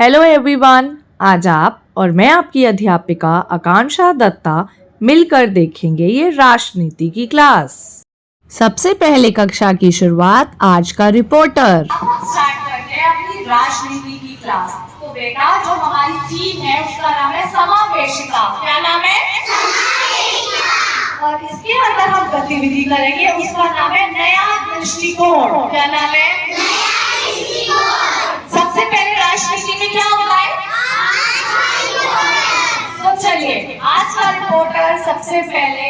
Hello everyone, आज आप और मैं आपकी अध्यापिका आकांक्षा दत्ता मिलकर देखेंगे ये राष्ट्रनीति की क्लास। सबसे पहले कक्षा की शुरुआत आज का रिपोर्टर। हम स्टार्ट करते हैं अपनी राष्ट्रनीति की क्लास। तो बेटा जो हमारी थीम है उसका नाम है समावेशिता। क्या नाम है? समावेशिता। और इसके अंदर हम गतिविधि करेंगे, उसका नाम है नया दृष्टिकोण। क्या नाम है? नया दृष्टिकोण। सबसे पहले राष्ट्रनीति में क्या होता है? तो चलिए आज का रिपोर्टर सबसे पहले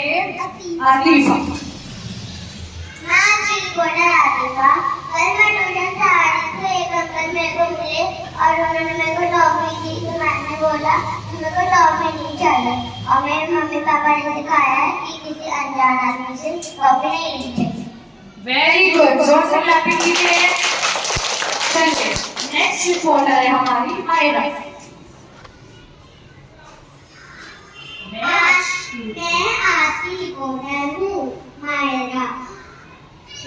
आतिफा। रिपोर्टर आतिफा। कल मैं ट्यूशन से आ रही तो एक अंकल मेरे को मिले और उन्होंने मेरे को टॉफी दी। तो मैंने बोला मेरे को टॉफी नहीं चाहिए और मेरे मम्मी पापा ने सिखाया है कि किसी अनजान आदमी से टॉफी नहीं लेनी चाहिए। वेरी गुड, जोर से क्लैपिंग कीजिए। चलिए नेक्स्ट रिपोर्टर है हमारी मायरा। मैं आज की रिपोर्टर हूँ मायरा।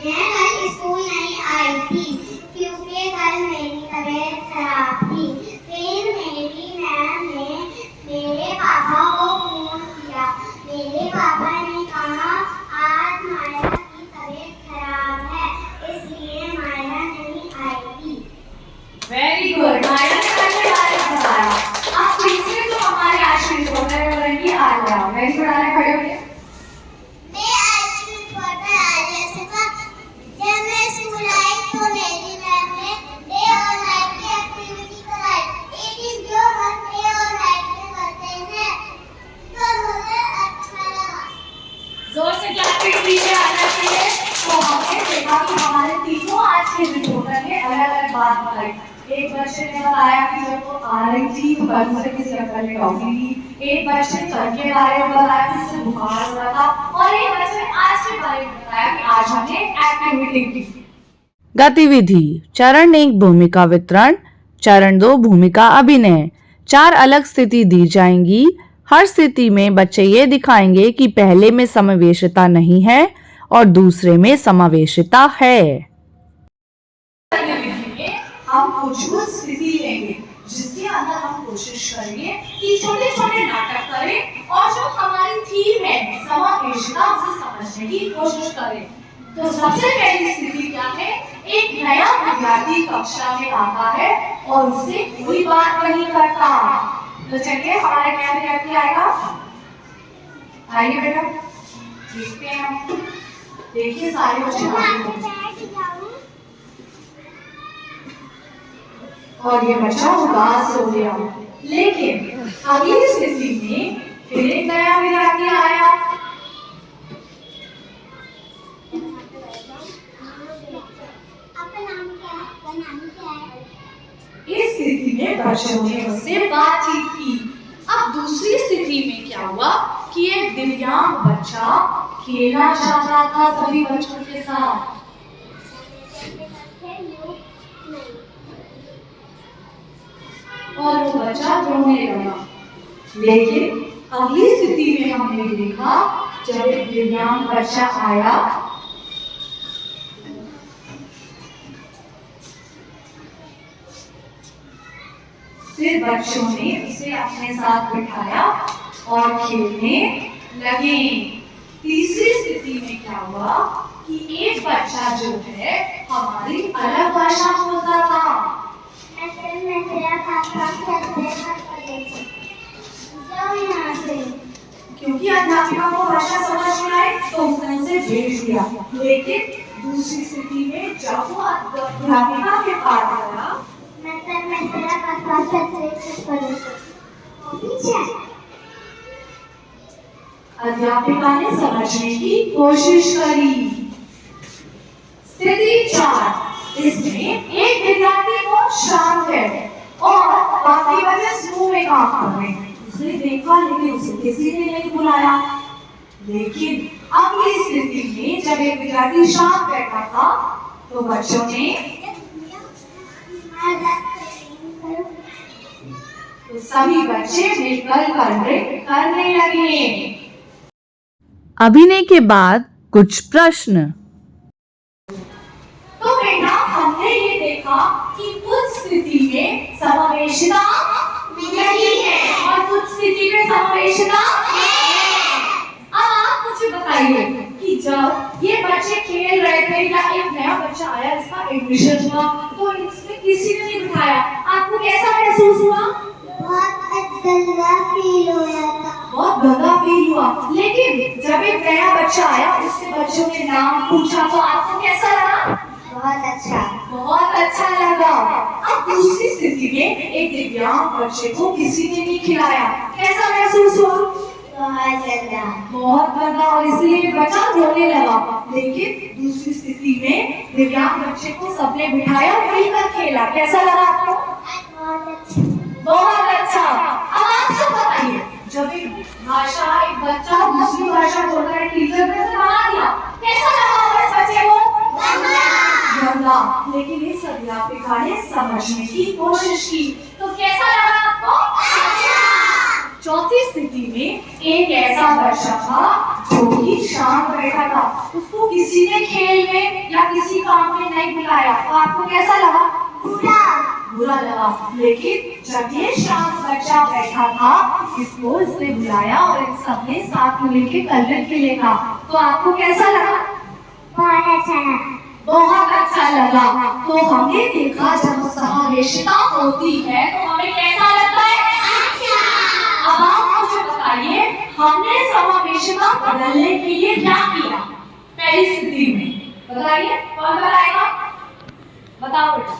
मैं कल स्कूल नहीं आई थी क्योंकि कल मेरी तबीयत खराब थी। फिर मेरी मैम ने मेरे पापा को फोन किया। मेरे पापा ने कहा आज मायरा की तबीयत खराब है इसलिए मायरा नहीं आई थी। वेरी गुड, मायरा ने अपने बारे में बताया। आप तीसरे तो हमारे आज की रिपोर्टर बनेंगी आलिया। वेरी गुड आलिया, खड़े होइए। मैं आज की रिपोर्टर आलिया से जब मैं स्कूल आई तो मेरी मैम ने डे और नाइट की एक्टिविटी कराई। लेकिन जो हम डे और नाइट में करते हैं तो मुझे अच्छा लगा। जोर से क्लैपिंग कीजिए आलिया के लिए। तो हमने देखा कि हमारे तीनों आज के रिपोर्टर ने अलग अलग बात बताई। एक बच्चे ने बताया कि जब वो आ रही थी तो घर से किसी अंकल ने टॉफी दी। एक बच्चे ने कल के बारे में बताया कि उसे बुखार हो रहा था और एक बच्चे ने आज के बारे में बताया कि आज हमने एक्टिविटी की। गतिविधि चरण 1 भूमिका वितरण, चरण 2 भूमिका अभिनय। 4 अलग स्थिति दी जाएंगी। हर स्थिति में बच्चे ये दिखाएंगे कि पहले में समावेशिता नहीं है और दूसरे में समावेशिता है। हम कुछ स्थिति लेंगे जिसके अंदर हम कोशिश करेंगे कि छोटे छोटे नाटक करें और जो हमारी थीम है समावेशिता उसे समझने की कोशिश करें। तो सबसे पहली स्थिति क्या है? एक नया विद्यार्थी कक्षा में आता है और उससे कोई बात नहीं करता। तो चलिए हमारा क्या विद्यार्थी आएगा? आइए बेटा देखते हैं हम। देखिए सारे बच्चे और ये बच्चा उदास हो गया। लेकिन अगली स्थिति में फिर एक नया विद्यार्थी आया। आपका नाम क्या है? इस स्थिति में बच्चों ने उससे बातचीत की। अब दूसरी स्थिति में क्या हुआ कि एक दिव्यांग बच्चा खेलना चाहता था सभी बच्चों के साथ। और वो बच्चा रोने लगा। लेकिन अगली स्थिति में हमने देखा जब एक दिव्यांग बच्चा आया फिर बच्चों ने उसे अपने साथ बिठाया और खेलने लगे। तीसरी स्थिति में क्या हुआ कि एक बच्चा जो है हमारी अलग भाषा बोलता था। क्योंकि अध्यापिका को भाषा समझ में आई तो उसने उसे भेज दिया। लेकिन दूसरी स्थिति में जब वो अध्यापिका के पास आया अध्यापिका ने समझने की कोशिश करी। स्थिति 4, इसमें एक विद्यार्थी बहुत शांत है और बाकी बच्चे समूह में काम कर रहे हैं। उसने देखा लेकिन उसे किसी ने नहीं बुलाया। लेकिन अगली स्थिति में जब एक विद्यार्थी शांत बैठा था तो बच्चों ने तो सभी बच्चे मिलकर करने लगे। अभिनय के बाद कुछ प्रश्न। तो बेटा हमने ये देखा कि उस स्थिति में समावेशिता नहीं है और कुछ स्थिति में समावेशिता अब आप मुझे बताइए कि जब ये बच्चे खेल रहे थे या एक नया बच्चा आया इसका एडमिशन हुआ तो इसमें किसी ने नहीं बिठाया, आपको कैसा महसूस हुआ? बहुत गंदा फील हो रहा था। बहुत गंदा फील हुआ। लेकिन जब एक नया बच्चा आया उससे बच्चों के नाम पूछा तो आपको कैसा लगा? बहुत अच्छा लगा। अब दूसरी स्थिति में एक दिव्यांग बच्चे को किसी ने नहीं खिलाया, कैसा महसूस हुआ? बहुत गंदा और इसलिए बच्चा रोने लगा। लेकिन दूसरी स्थिति में दिव्यांग बच्चे को सबने बिठाया और मिलकर खेला, कैसा लगा आपको? बहुत अच्छा। अब आप सब बताइए, जब एक भाषा एक बच्चा दूसरी भाषा बोलता है टीचर ने बना दिया, कैसा लगा उस बच्चे को? गंदा। लेकिन इस अध्यापिका ने समझने की कोशिश की तो कैसा लगा आपको? चौथी स्थिति में एक ऐसा बच्चा था जो कि शांत बैठा था, उसको किसी ने खेल में या किसी काम में नहीं बुलाया, तो आपको कैसा लगा? बुरा लगा। लेकिन जब ये शांत बच्चा बैठा था इसको इसने बुलाया और इन सबने साथ में मिलकर कलर खेलेगा, तो आपको कैसा लगा? बहुत अच्छा लगा। तो हमने देखा जब समावेशिता होती है तो हमें कैसा लगता है? अब आप मुझे बताइए हमने समावेशिता बदलने के लिए क्या किया पहली स्थिति में? बताइए, कौन बताएगा? बताओ बेटा,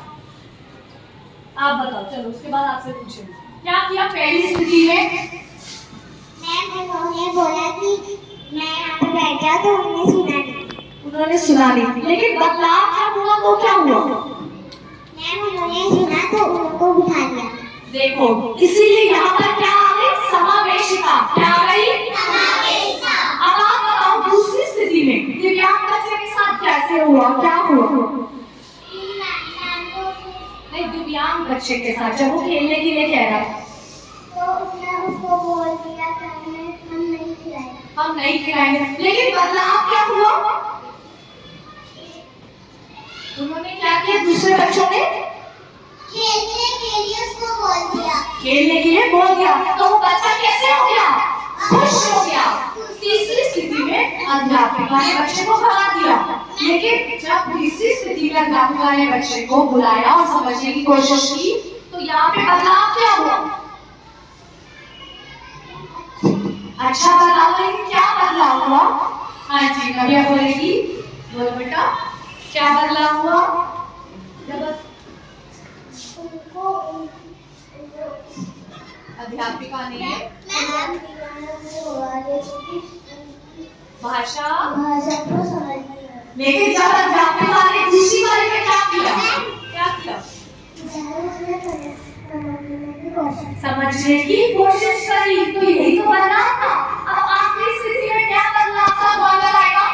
आप बताओ। चलो उसके बाद आपसे पूछेंगे क्या किया पहली स्थिति में? उन्होंने बोला कि मैं यहाँ पे बैठा तो उन्होंने सुना नहीं। लेकिन बदलाव जब हुआ तो क्या हुआ? उन्होंने सुना तो उनको बिठा दिया। देखो इसीलिए यहाँ पर क्या आ गई? समावेशिता। क्या आ गई? अब आप बताओ दूसरी स्थिति में दिव्यांग बच्चे के साथ कैसे हुआ, क्या हुआ? नहीं, दिव्यांग बच्चे के साथ जब वो खेलने के लिए कह रहा था तो उसने उसको बोल दिया कि हम नहीं खिलाएंगे। लेकिन बदलाव क्या हुआ? उन्होंने क्या किया? दूसरे बच्चों ने खेलने के लिए उसको बोल दिया। खेलने के लिए बोल दिया तो वो बच्चा कैसे हो गया? खुश हो गया। तीसरी स्थिति में अध्यापिका ने बच्चे को भगा दिया। लेकिन जब तीसरी स्थिति में अध्यापिका ने बच्चे को बुलाया और समझने की कोशिश की तो यहाँ पे बदलाव क्या हुआ? अच्छा बदलाव। लेकिन क्या बदलाव हुआ? हाँ जी, कविया बोलेगी। बोलो बेटा, क्या बदलाव हुआ? अध्यापिका ने भाषा को समझ लिया। लेकिन जब अध्यापिका ने दूसरी बारी में क्या किया? समझने की कोशिश करी। तो यही तो बदलाव था। अब आखिरी स्थिति में क्या बदलाव था? कौन बताएगा?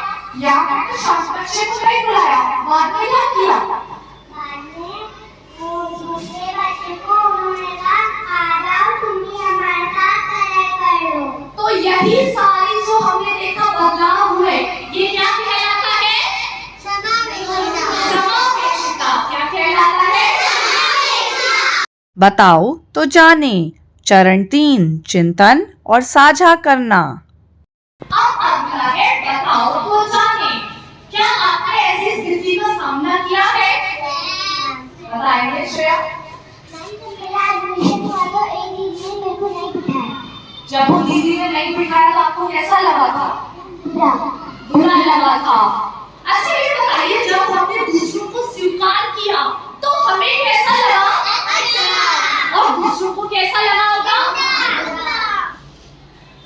यहाँ पे शांत बच्चे को नहीं बुलाया, बाद में क्या किया? दूसरे बच्चे को उन्होंने कहा आ जाओ तुम भी हमारे साथ कलर करो। तो यही सारी जो हमने देखा बदलाव हुए ये क्या कहलाता है? समावेशिता। क्या कहलाता है? बताओ तो जाने। चरण 3 चिंतन और साझा करना। अब अगला है बताओ तो जाने। क्या आपने ऐसी स्थिति का सामना किया है? बताएंगे श्रेया। जब वो दीदी ने नहीं बिठाया तो आपको कैसा लगा था? बुरा लगा था। अच्छा ये बताइए जब हमने दूसरों को स्वीकार किया तो हमें कैसा लगा? और दूसरों को कैसा लगा होगा?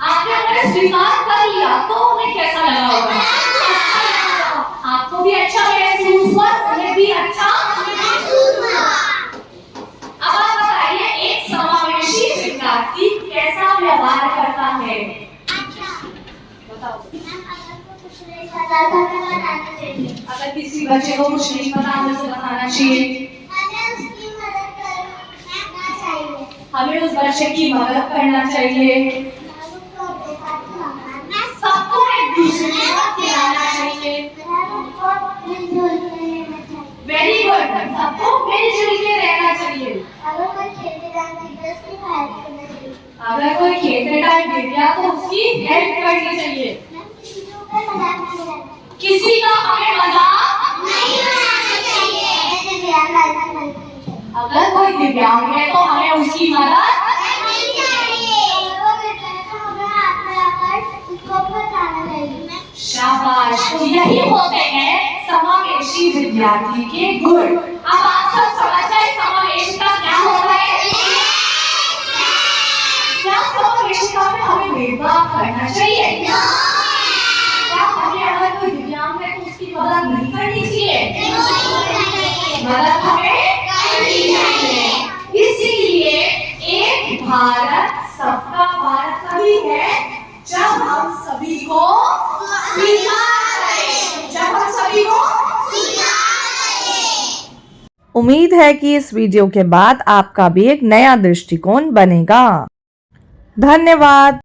आपने उन्हें स्वीकार कर लिया तो उन्हें कैसा लगा होगा? आपको भी अच्छा महसूस हुआ, उन्हें भी अच्छा महसूस हुआ। अब आप बताइए एक समावेशी विद्यार्थी कैसा व्यवहार करता है? बताओ। अगर किसी बच्चे को कुछ नहीं पता हमें उसे बताना चाहिए। हमें उस बच्चे की मदद करना चाहिए। सबको एक दूसरे के साथ खिलाना चाहिए। Very good. सबको मिलजुल के रहना चाहिए। अगर कोई खेलते टाइम गिर गया तो उसकी हेल्प करनी चाहिए। किसी का हमें मजाक नहीं उड़ाना चाहिए। अगर कोई दिव्यांग है तो हमें उसकी मदद करनी चाहिए। वो गिरता है तो हमें हाथ मिलाकर उसको बचाना चाहिए। शाबाश। तो यही होते हैं समावेशी विद्यार्थी के गुण। अब आप सब समझ गए समावेशिता क्या होता है? क्या समावेशिता में हमें भेदभाव करना चाहिए? क्या हमें अगर कोई दिव्यांग है तो उसकी मदद नहीं करनी चाहिए? मदद हमें करनी चाहिए। इसीलिए एक भारत सबका भारत तभी है जब हम सभी को स्वीकार करें। जब हम सभी को उम्मीद है कि इस वीडियो के बाद आपका भी एक नया दृष्टिकोण बनेगा। धन्यवाद।